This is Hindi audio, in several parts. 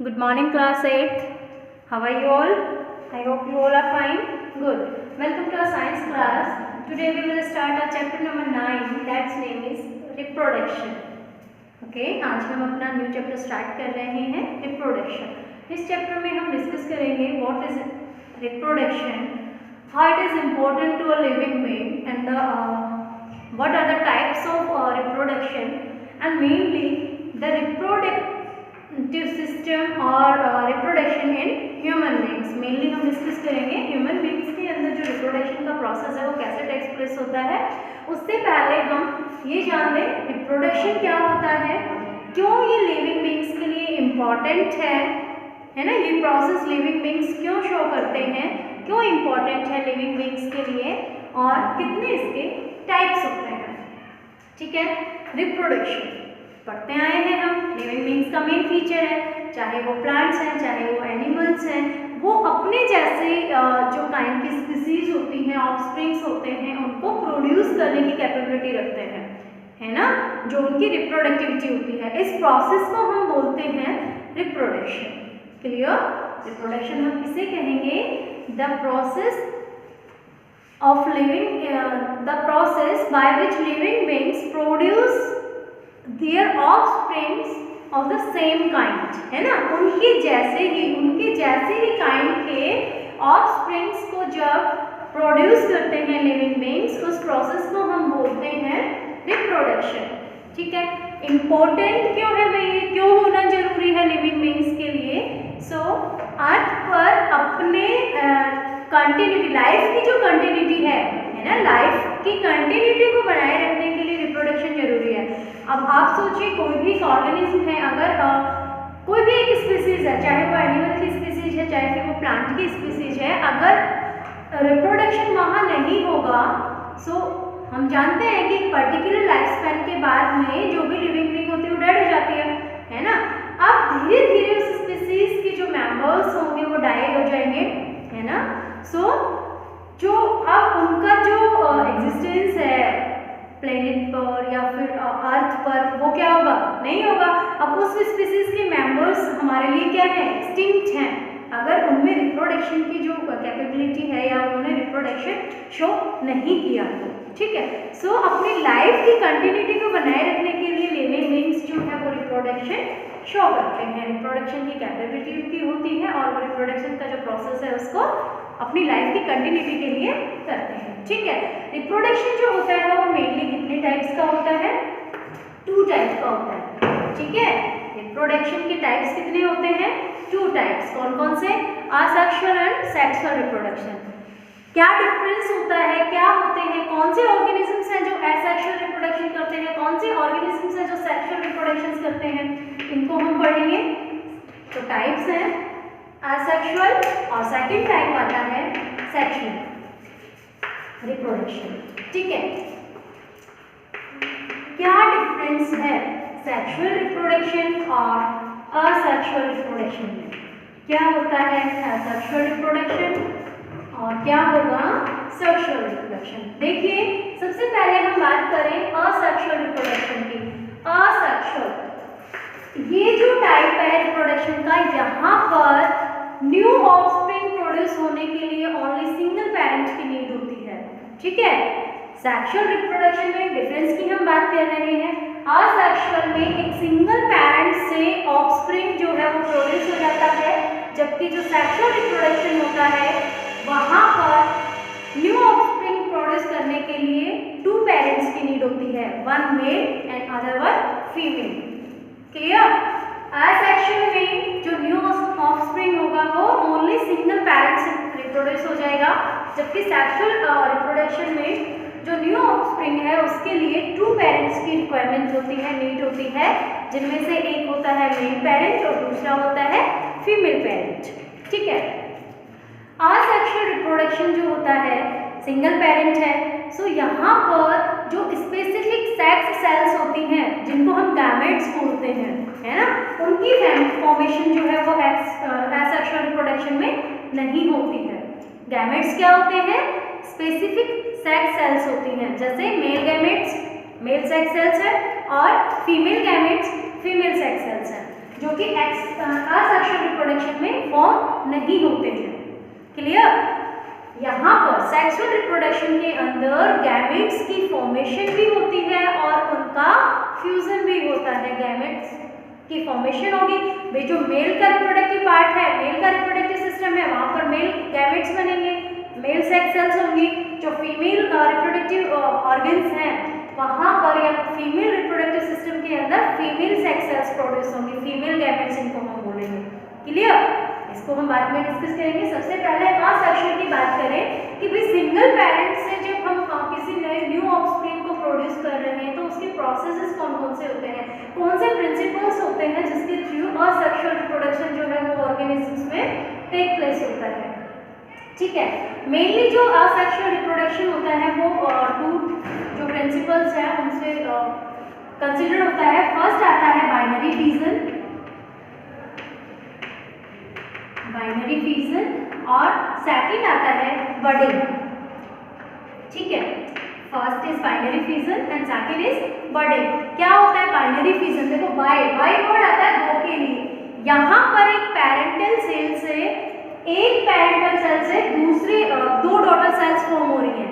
Good morning, class 8. How are you all? I hope you all are fine. Good. Welcome to our science class. Today we will start our chapter number 9. That's name is reproduction. Okay, आज हम अपना न्यू चैप्टर स्टार्ट कर रहे हैं रिप्रोडक्शन। इस चैप्टर में हम डिस्कस करेंगे what is reproduction, how it is important to a living being, and what are the types of reproduction, and mainly the reproductive system और reproduction in human beings. Mainly हम डिस्कस करेंगे ह्यूमन बींग्स के अंदर जो रिप्रोडक्शन का प्रोसेस है वो कैसे टेक्स प्लेस होता है। उससे पहले हम ये जान लें रिप्रोडक्शन क्या होता है, क्यों ये लिविंग बींग्स के लिए इम्पॉर्टेंट है ना, ये प्रोसेस लिविंग बींग्स क्यों शो करते हैं, क्यों इम्पॉर्टेंट है लिविंग बींग्स के लिए, और कितने इसके टाइप्स होते हैं। ठीक है, रिप्रोडक्शन पढ़ते आए हैं हम। लिविंग बींग्स का मेन फीचर है, चाहे वो प्लांट्स हैं चाहे वो एनिमल्स हैं, वो अपने जैसे जो काइंड की स्पीसीज होती हैं, ऑफस्प्रिंग्स होते हैं, उनको प्रोड्यूस करने की कैपेबिलिटी रखते हैं, है ना, जो उनकी रिप्रोडक्टिविटी होती है। इस प्रोसेस को हम बोलते हैं रिप्रोडक्शन। क्लियर? रिप्रोडक्शन हम किसे कहेंगे? The process of living, the process by which living beings produce their offsprings of the same kind, है ना, उनके जैसे ही काइंड के ऑफस्प्रिंग्स को जब प्रोड्यूस करते हैं लिविंग बींग्स, उस प्रोसेस को हम बोलते हैं रिप्रोडक्शन। ठीक है, इम्पोर्टेंट क्यों है भाई, क्यों होना जरूरी है लिविंग बींग्स के लिए? सो अर्थ पर अपने कंटिन्यूटी, लाइफ की जो कंटिन्यूटी है ना, लाइफ की कंटिन्यूटी को बनाए रखने के लिए रिप्रोडक्शन जरूरी है। अब आप सोचिए, कोई भी ऑर्गेनिज्म है, अगर कोई भी एक स्पीसीज है, चाहे वो एनिमल की स्पीसीज है चाहे फिर वो प्लांट की स्पीसीज है, अगर रिप्रोडक्शन वहाँ नहीं होगा, सो हम जानते हैं कि एक पर्टिकुलर लाइफ स्पैन के बाद में जो भी लिविंग बींग होती है वो डेड हो जाती है ना। अब धीरे धीरे उस स्पीसीज के जो मेंबर्स होंगे वो डाई हो जाएंगे, है ना। सो जो अब उनका जो एग्जिस्टेंस है प्लेनेट पर या फिर अर्थ पर, वो क्या होगा? नहीं होगा। अब उस स्पीसीज के मेंबर्स हमारे लिए क्या है? एक्सटिंक्ट हैं, अगर उनमें रिप्रोडक्शन की जो कैपेबिलिटी है या उन्होंने रिप्रोडक्शन शो नहीं किया तो। ठीक है, सो अपनी लाइफ की कंटिन्यूटी को बनाए रखने के लिए लिविंग बींग्स जो है वो रिप्रोडक्शन शो करते हैं, रिप्रोडक्शन की कैपेबिलिटी उनकी होती है और वो रिप्रोडक्शन का जो प्रोसेस है उसको अपनी लाइफ की कंटिन्यूटी के लिए करते हैं। ठीक है, रिप्रोडक्शन जो होता है वो मेनली कितने टाइप्स का होता है? 2 टाइप्स का होता है। ठीक है, रिप्रोडक्शन के टाइप्स कितने होते हैं? 2 टाइप्स। कौन कौन से? Asexual and sexual reproduction. क्या डिफरेंस होता है, क्या होते हैं, कौन से ऑर्गेनिजम्स हैं जो एसेक्सुअल रिप्रोडक्शन करते हैं, कौन से ऑर्गेनिजम्स हैं जो सेक्सुअल रिप्रोडक्शन करते हैं, इनको हम पढ़ेंगे। तो टाइप्स हैं असेक्सुअल और सेकंड टाइप आता है सेक्सुअल रिप्रोडक्शन। ठीक है, क्या डिफरेंस है सेक्सुअल रिप्रोडक्शन और असेक्सुअल रिप्रोडक्शन में? क्या होता है असेक्सुअल रिप्रोडक्शन और क्या होगा सेक्सुअल रिप्रोडक्शन? देखिए, सबसे पहले हम बात करें असेक्सुअल रिप्रोडक्शन की। असेक्सुअल ये जो टाइप है रिप्रोडक्शन का, यहाँ पर न्यू ऑफस्प्रिंग प्रोड्यूस होने के लिए ओनली सिंगल पेरेंट की नीड होती है। ठीक है, सेक्सुअल रिप्रोडक्शन में डिफरेंस की हम बात कर रहे हैं। असेक्सुअल में एक सिंगल पेरेंट से ऑफस्प्रिंग जो है वो प्रोड्यूस हो जाता है, जबकि जो सेक्सुअल रिप्रोडक्शन होता है वहाँ पर न्यू ऑफस्प्रिंग प्रोड्यूस करने के लिए 2 पेरेंट्स की नीड होती है, one male and other one female. Clear? Asexual में जो न्यू ऑफस्प्रिंग होगा वो ओनली सिंगल पेरेंट से रिप्रोड्यूस हो जाएगा, जबकि सेक्सुअल रिप्रोडक्शन में जो न्यू ऑफस्प्रिंग है उसके लिए 2 पेरेंट्स की रिक्वायरमेंट होती है, नीड होती है, जिनमें से एक होता है मेल पेरेंट और दूसरा होता है फीमेल पेरेंट। ठीक है, असेक्सुअल रिप्रोडक्शन जो होता है सिंगल पेरेंट है, सो यहाँ पर जो स्पेसिफिक सेक्स सेल्स होती हैं जिनको हम गैमेट्स बोलते हैं, है ना, उनकी फॉर्मेशन जो है वो असेक्सुअल रिप्रोडक्शन में नहीं होती है। गैमेट्स क्या होते हैं? स्पेसिफिक सेक्स सेल्स होती हैं, जैसे male gametes male sex cells है और female gametes female sex cells हैं। जो कि असेक्सुअल रिप्रोडक्शन में फॉर्म नहीं होते हैं। क्लियर? यहाँ पर सेक्सुअल रिप्रोडक्शन के अंदर गैमेट्स की फॉर्मेशन भी होती है और उनका फ्यूजन भी होता है। गैमेट्स की फॉर्मेशन होगी भाई, जो मेल का रिप्रोडक्टिव पार्ट है, मेल का रिप्रोडक्टिव सिस्टम है, वहाँ पर मेल गैमेट्स बनेंगे, मेल सेक्स सेल्स होंगी। जो फीमेल रिप्रोडक्टिव ऑर्गन्स हैं वहाँ पर, या फीमेल रिप्रोडक्टिव सिस्टम के अंदर फीमेल सेक्स सेल्स प्रोड्यूस होंगी, फीमेल गैमेट्स इनको हम बोलेंगे। क्लियर? इसको हम बाद में डिस्कस करेंगे। सबसे पहले असेक्सुअल की बात करें कि भाई सिंगल पेरेंट से जब हम किसी नए न्यू ऑफस्प्रिंग को प्रोड्यूस कर रहे हैं तो उसके प्रोसेसेस कौन कौन से होते हैं, कौन से प्रिंसिपल्स होते हैं जिसके थ्रू असेक्सुअल रिप्रोडक्शन जो है वो ऑर्गेनिजम्स में टेक प्लेस होता है। ठीक है, मेनली जो असेक्सुअल रिप्रोडक्शन होता है वो टू जो प्रिंसिपल्स हैं उनसे कंसिडर होता है। फर्स्ट आता है बाइनरी फिजन, बाइनरी फिजन, और सेकंड आता है बडिंग। ठीक है, first is binary fission and second is budding. क्या होता है बाइनरी फिजन? देखो बाई वर्ड आता है दो के लिए। यहाँ पर एक पेरेंटल सेल से, एक पेरेंटल सेल से दूसरे दो डॉटर सेल्स फॉर्म हो रही हैं।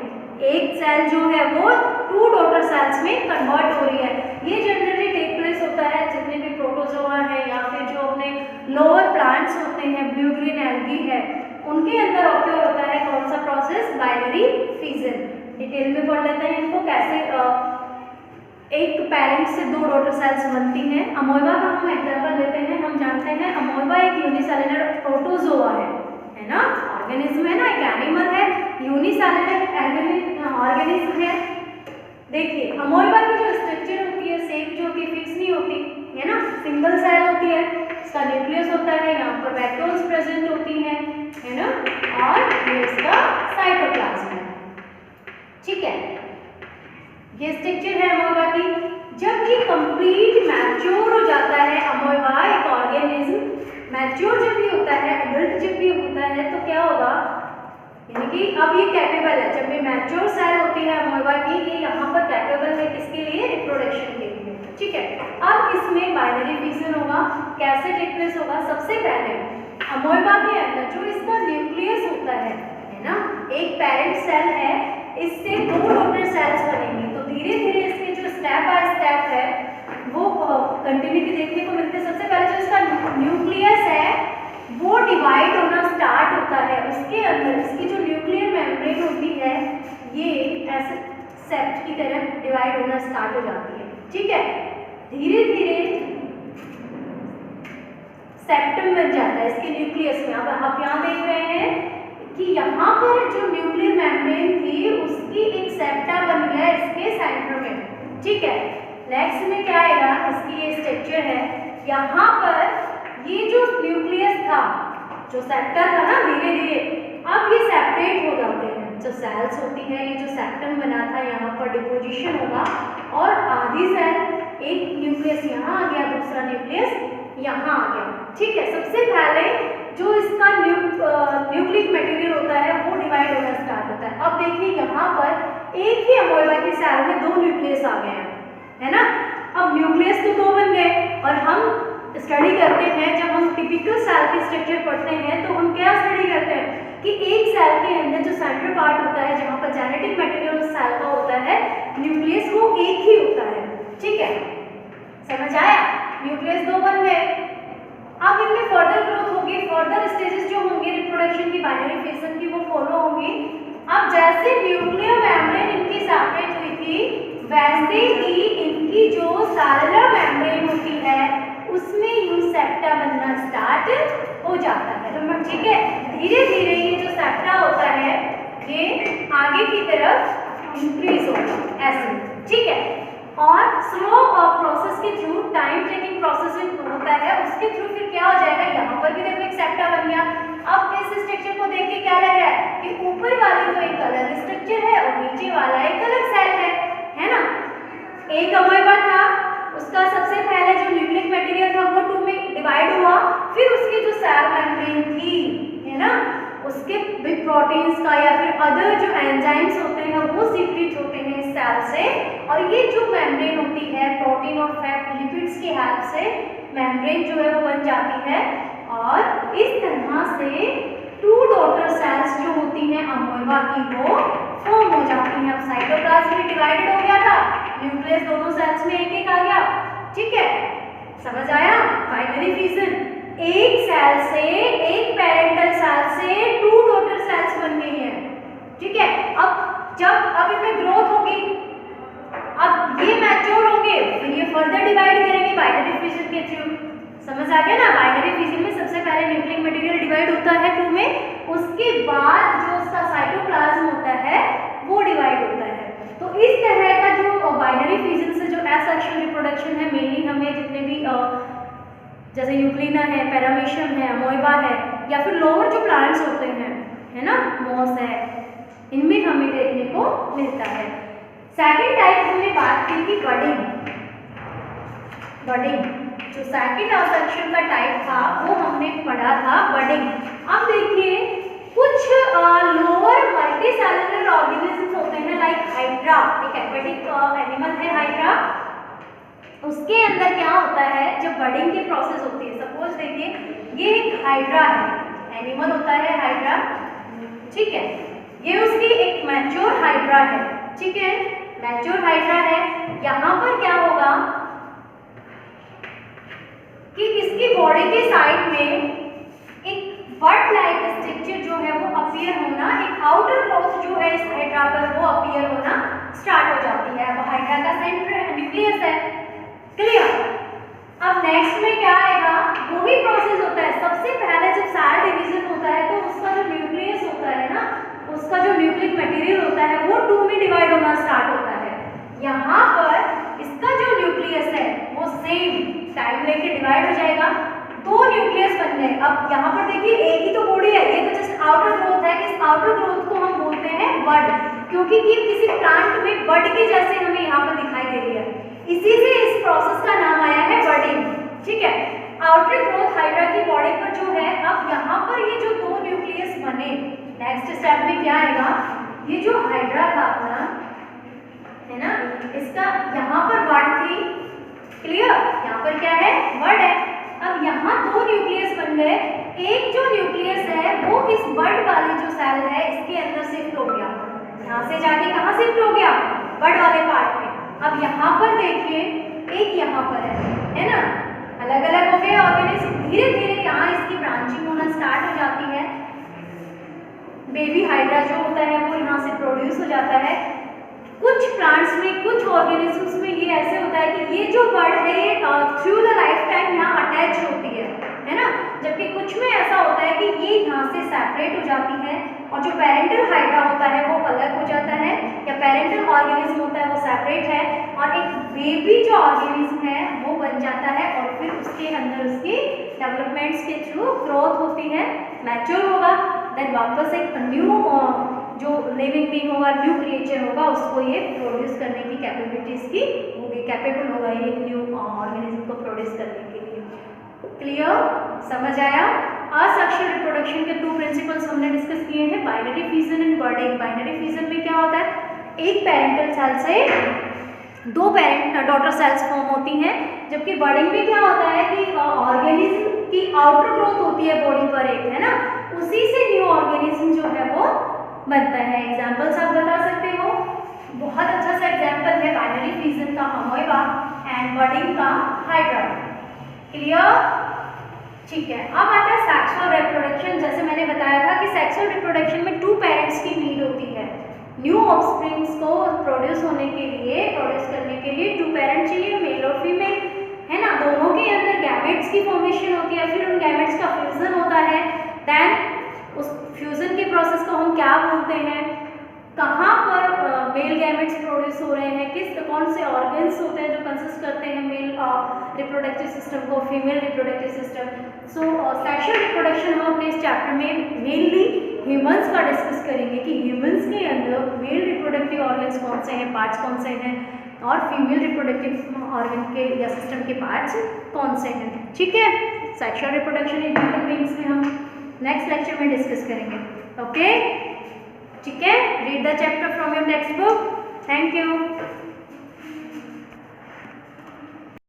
एक सेल जो है वो टू डॉटर सेल्स में कन्वर्ट हो रही है। ये जनरली टेक प्लेस होता है जितने भी प्रोटोजोआ है या फिर जो अपने लोअर प्लांट्स होते हैं, ब्लू ग्रीन एल्गी है, उनके अंदर ऑक्योर होता है कौन सा प्रोसेस? Binary fission. डिटेल में पढ़ लेते हैं इनको, कैसे एक पेरेंट से दो डॉटर सेल्स बनती हैं। अमोइबा का हम एग्जांपल लेते हैं। हम जानते हैं अमोइबा एक यूनिसेलुलर प्रोटोजोआ है ना, ऑर्गेनिज्म है ना, एक एनिमल है, यूनिसेलुलर ऑर्गेनिज्म है। देखिए अमोइबा की जो स्ट्रक्चर होती है, शेप जो होती है फिक्स नहीं होती है ना, सिंगल सेल होती है। इसका न्यूक्लियस होता है, यहाँ पर वैक्यूल्स प्रेजेंट होती हैं, है ना, और ये इसका साइटोप्लाज्म है। ठीक है, ये स्ट्रक्चर है अमोइबा की। जब ये कंप्लीट मैच्योर हो जाता है अमोइबा, एक ऑर्गेनिज्म मैच्योर जब भी होता है, एडल्ट जब भी होता है, तो क्या होगा, यानी कि अब ये कैपेबल है। जब ये मैच्योर सेल होती है अमोइबा की, ये यहाँ पर कैपेबल है किसके लिए? रिप्रोडक्शन के लिए। ठीक है, अब इसमें बाइनरी फिजन होगा। कैसे टेक प्लेस होगा? सबसे पहले अमोइबा के अंदर जो इसका न्यूक्लियस होता है ना, एक पेरेंट सेल है, इससे दो डॉटर सेल्स बनेंगी। तो धीरे धीरे इसके जो स्टेप बाय स्टेप है वो कंटिन्यूटी देखने को मिलती है। सबसे पहले जो इसका न्यूक्लियस है वो डिवाइड होना स्टार्ट होता है। उसके अंदर इसकी जो न्यूक्लियर मेम्ब्रेन होती है ये ऐसे सेप्ट की तरह डिवाइड होना स्टार्ट हो जाती है। ठीक है, धीरे धीरे सेप्टम बन जाता है इसके न्यूक्लियस में। अब आप यहाँ देख रहे हैं कि यहाँ पर जो न्यूक्लियर मेम्ब्रेन थी उसकी एक सेप्टा बन गया इसके सेंटर में। ठीक है, नेक्स्ट में क्या आएगा? इसकी ये स्ट्रक्चर है। यहाँ पर ये जो न्यूक्लियस था, जो सेप्टा था ना, धीरे धीरे अब ये सेपरेट हो जाते हैं। जो सेल्स होती है, ये जो सेप्टम बना था यहाँ पर डिपोजिशन होगा और आधी सेल, एक न्यूक्लियस यहाँ आ गया, दूसरा न्यूक्लियस यहाँ आ गया। ठीक है, सबसे पहले जो इसका न्यूक्लिक मटेरियल होता है वो डिवाइड होना स्टार्ट होता है। अब देखिए यहाँ पर एक ही अमोइबा की सेल में दो न्यूक्लियस आ गए हैं, है ना। अब न्यूक्लियस तो दो बन गए और हम स्टडी करते हैं, जब हम टिपिकल सेल की स्ट्रक्चर पढ़ते हैं तो हम क्या स्टडी करते हैं कि एक सेल के अंदर जो सेंट्रल पार्ट होता है जहाँ पर जेनेटिक मटेरियल उस सेल का होता है, न्यूक्लियस वो एक ही होता है। ठीक है, समझ आया? न्यूक्लियस दो बन गए। अब इनमें फर्दर ग्रोथ होगी, फर्दर स्टेजेस जो होंगे रिप्रोडक्शन की, बाइनरी फिजन की, वो फॉलो होंगी। अब जैसे न्यूक्लियर मेम्ब्रेन इनकी सेपरेट हुई थी, वैसे ही इनकी जो सेलुलर मेम्ब्रेन होती है उसमें यूसेप्टा बनना स्टार्ट हो जाता है। तो ठीक है, धीरे धीरे ये जो सेप्टा होता है ये आगे की तरफ इंक्रीज होगा ऐसे। ठीक है, और स्लो प्रोसेस के थ्रू, टाइम टेकिंग प्रोसेस होता है, उसके थ्रू फिर क्या हो जाएगा, यहाँ पर भी देखो एक सेप्टा बन गया। अब इस स्ट्रक्चर को देख के क्या लग रहा है कि ऊपर वाली तो एक अलग स्ट्रक्चर है और नीचे वाला एक अलग सेल है ना। एक अमोइबा था, उसका सबसे पहले जो न्यूक्लिक मटेरियल था वो टू में डिवाइड हुआ, फिर उसकी जो सेल मेम्ब्रेन थी, है ना, उसके भी प्रोटीन्स का या फिर अदर जो एंजाइम्स होते हैं वो सीक्रेट होते हैं इस सेल से, और ये जो मेम्ब्रेन होती है प्रोटीन और फैट लिपिड्स की हेल्प से मेम्ब्रेन जो है वो बन जाती है और इस तरह से 2 डॉटर सेल्स जो होती हैं अमोइबा की वो फॉर्म हो जाती हैं। अब साइटोप्लाज्म भी डिवाइडेड हो गया था, न्यूक्लियस दोनों सेल्स में एक एक आ गया, ठीक है, समझ आया। बाइनरी फिजन, एक सेल से, एक पेरेंटल सेल से 2 डॉटर सेल्स बन गई हैं, ठीक है। अब इनमें ग्रोथ होगी, अब ये मैच्योर होंगे, फिर ये फर्दर डिवाइड करेंगे बाइनरी फिजन के थ्रू। समझ आ गया ना। बाइनरी फिजन में सबसे पहले न्यूक्लिक मटेरियल डिवाइड होता है 2 में, उसके बाद जो उसका साइटोप्लाज्म होता है वो डिवाइड होता है। तो इस तरह का जो बाइनरी फिजन से जो एसेक्सुअल रिप्रोडक्शन है, मेनली हमें जितने भी जैसे यूक्लिना है, पैरामीशियम है, अमोइबा है, या फिर लोअर जो प्लांट्स होते हैं, है ना, मॉस है, इनमें हमें देखने को मिलता है। सेकंड टाइप हमने बात की थी बडिंग। जो सेकंड सेक्शन का टाइप था वो हमने पढ़ा था बडिंग। अब देखिए कुछ लोअर मल्टीसेलुलर ऑर्गेनिजम्स होते हैं लाइक हाइड्रा, एक एक्वेटिक एनिमल है हाइड्रा। उसके अंदर क्या होता है जब बडिंग की प्रोसेस होती है, सपोज देखिए ये एक हाइड्रा है, एनिमल होता है हाइड्रा, ठीक है, ये उसकी एक मैच्योर हाइड्रा है, ठीक है, मैच्योर हाइड्रा है। यहाँ पर क्या होगा कि इसकी बॉडी के साइड में एक बड लाइक स्ट्रक्चर जो है वो अपीयर होना, एक आउटर ग्रोथ जो है इस हाइड्रा पर वो अपीयर होना स्टार्ट हो जाती है। अब हाइड्रा का सेंटर न्यूक्लियस है, क्लियर। अब नेक्स्ट में क्या आएगा, वही प्रोसेस होता है। सबसे पहले जब सेल डिवीजन होता है तो उसका जो न्यूक्लियस होता है ना, उसका जो न्यूक्लिक मटेरियल होता है वो 2 में डिवाइड होना स्टार्ट होता है। यहाँ पर इसका जो न्यूक्लियस है वो सेम टाइम लेके डिवाइड हो जाएगा, 2 न्यूक्लियस बन गए। अब यहाँ पर देखिए एक ही तो बॉडी है, ये तो जस्ट आउटर ग्रोथ है। इस आउटर ग्रोथ को हम बोलते हैं बड, क्योंकि ये किसी प्लांट में बड के जैसे हमें यहाँ पर दिखाई दे रही है, इसी से इस प्रोसेस का नाम आया है बडिंग, ठीक है। आउटर ग्रोथ हाइड्रा की बॉडी पर जो है, अब यहाँ पर ये जो 2 न्यूक्लियस बने, नेक्स्ट स्टेप में क्या आएगा, ये जो हाइड्रा था अपना, है ना, इसका यहाँ पर बड थी, क्लियर, यहाँ पर क्या है, बड है। अब यहाँ 2 न्यूक्लियस बन गए, एक जो न्यूक्लियस है वो इस बड वाली जो सेल है इसके अंदर शिफ्ट हो गया, यहाँ से जाके कहाँ शिफ्ट हो गया, बड वाले पार्ट में। अब यहाँ पर देखिए एक यहाँ पर है ना, अलग अलग हो गए ऑर्गेनिज्म, धीरे धीरे यहाँ इसकी ब्रांचिंग होना स्टार्ट हो जाती है। बेबी हाइड्रा जो होता है वो यहाँ से प्रोड्यूस हो जाता है। कुछ प्लांट्स में, कुछ ऑर्गेनिजम्स में ये ऐसे होता है कि ये जो बड है ये थ्रू द लाइफ टाइम यहाँ अटैच होती है ना, जबकि कुछ में ऐसा होता है कि ये यहाँ से सेपरेट हो जाती है और जो पेरेंटल हाइड्रा होता है वो अलग हो जाता है, या पेरेंटल ऑर्गेनिज्म होता है वो सेपरेट है, और एक बेबी जो ऑर्गेनिज्म है वो बन जाता है, और फिर उसके अंदर उसकी डेवलपमेंट्स के थ्रू ग्रोथ होती है, मैच्योर होगा, देन वापस एक न्यू जो लिविंग बीइंग होगा, न्यू क्रिएचर होगा, उसको ये प्रोड्यूस करने की कैपेबिलिटीज की होगी, कैपेबल होगा ये एक न्यू ऑर्गेनिज्म को प्रोड्यूस करने के लिए। क्लियर, समझ आया। असेक्सुअल रिप्रोडक्शन के 2 प्रिंसिपल्स हमने डिस्कस किए हैं, binary fission and budding. Binary fission में क्या होता है, एक पेरेंटल सेल से 2 डॉटर सेल्स फॉर्म होती हैं, जबकि बडिंग में क्या होता है कि ऑर्गेनिज्म की आउटर ग्रोथ होती है बॉडी पर एक, है ना, उसी से न्यू ऑर्गेनिज्म जो है वो बनता है। एग्जाम्पल्स आप बता सकते हो, बहुत अच्छा सा एग्जाम्पल है बाइनरी फिजन का अमोइबा एंड बडिंग का हाइड्रा। क्लियर, ठीक है। अब आता है सेक्सुअल रिप्रोडक्शन। जैसे मैंने बताया था कि सेक्सुअल रिप्रोडक्शन में 2 पेरेंट्स की नीड होती है, न्यू ऑफस्प्रिंग्स को प्रोड्यूस होने के लिए, प्रोड्यूस करने के लिए 2 पेरेंट्स चाहिए, मेल और फीमेल, है ना। दोनों के अंदर गैमेट्स की फॉर्मेशन होती है, फिर उन गैमेट्स का फ्यूजन होता है, देन उस फ्यूजन के प्रोसेस को हम क्या बोलते हैं, कहाँ पर मेल गैमेट्स प्रोड्यूस हो रहे हैं, कौन से ऑर्गन्स होते हैं जो कंसिस्ट करते हैं मेल रिप्रोडक्टिव सिस्टम को, फीमेल रिप्रोडक्टिव सिस्टम। सो सेक्सुअल रिप्रोडक्शन हम अपने इस चैप्टर में मेनली ह्यूमंस का डिस्कस करेंगे कि ह्यूमंस के अंदर मेल रिप्रोडक्टिव ऑर्गन्स कौन से हैं, पार्ट्स कौन से हैं, और फीमेल रिप्रोडक्टिव ऑर्गन के या सिस्टम के पार्ट्स कौन से हैं, ठीक है। Sexual reproduction in human beings में हम नेक्स्ट लेक्चर में डिस्कस करेंगे, ओके, ठीक है। Read the chapter from your text book. Thank you.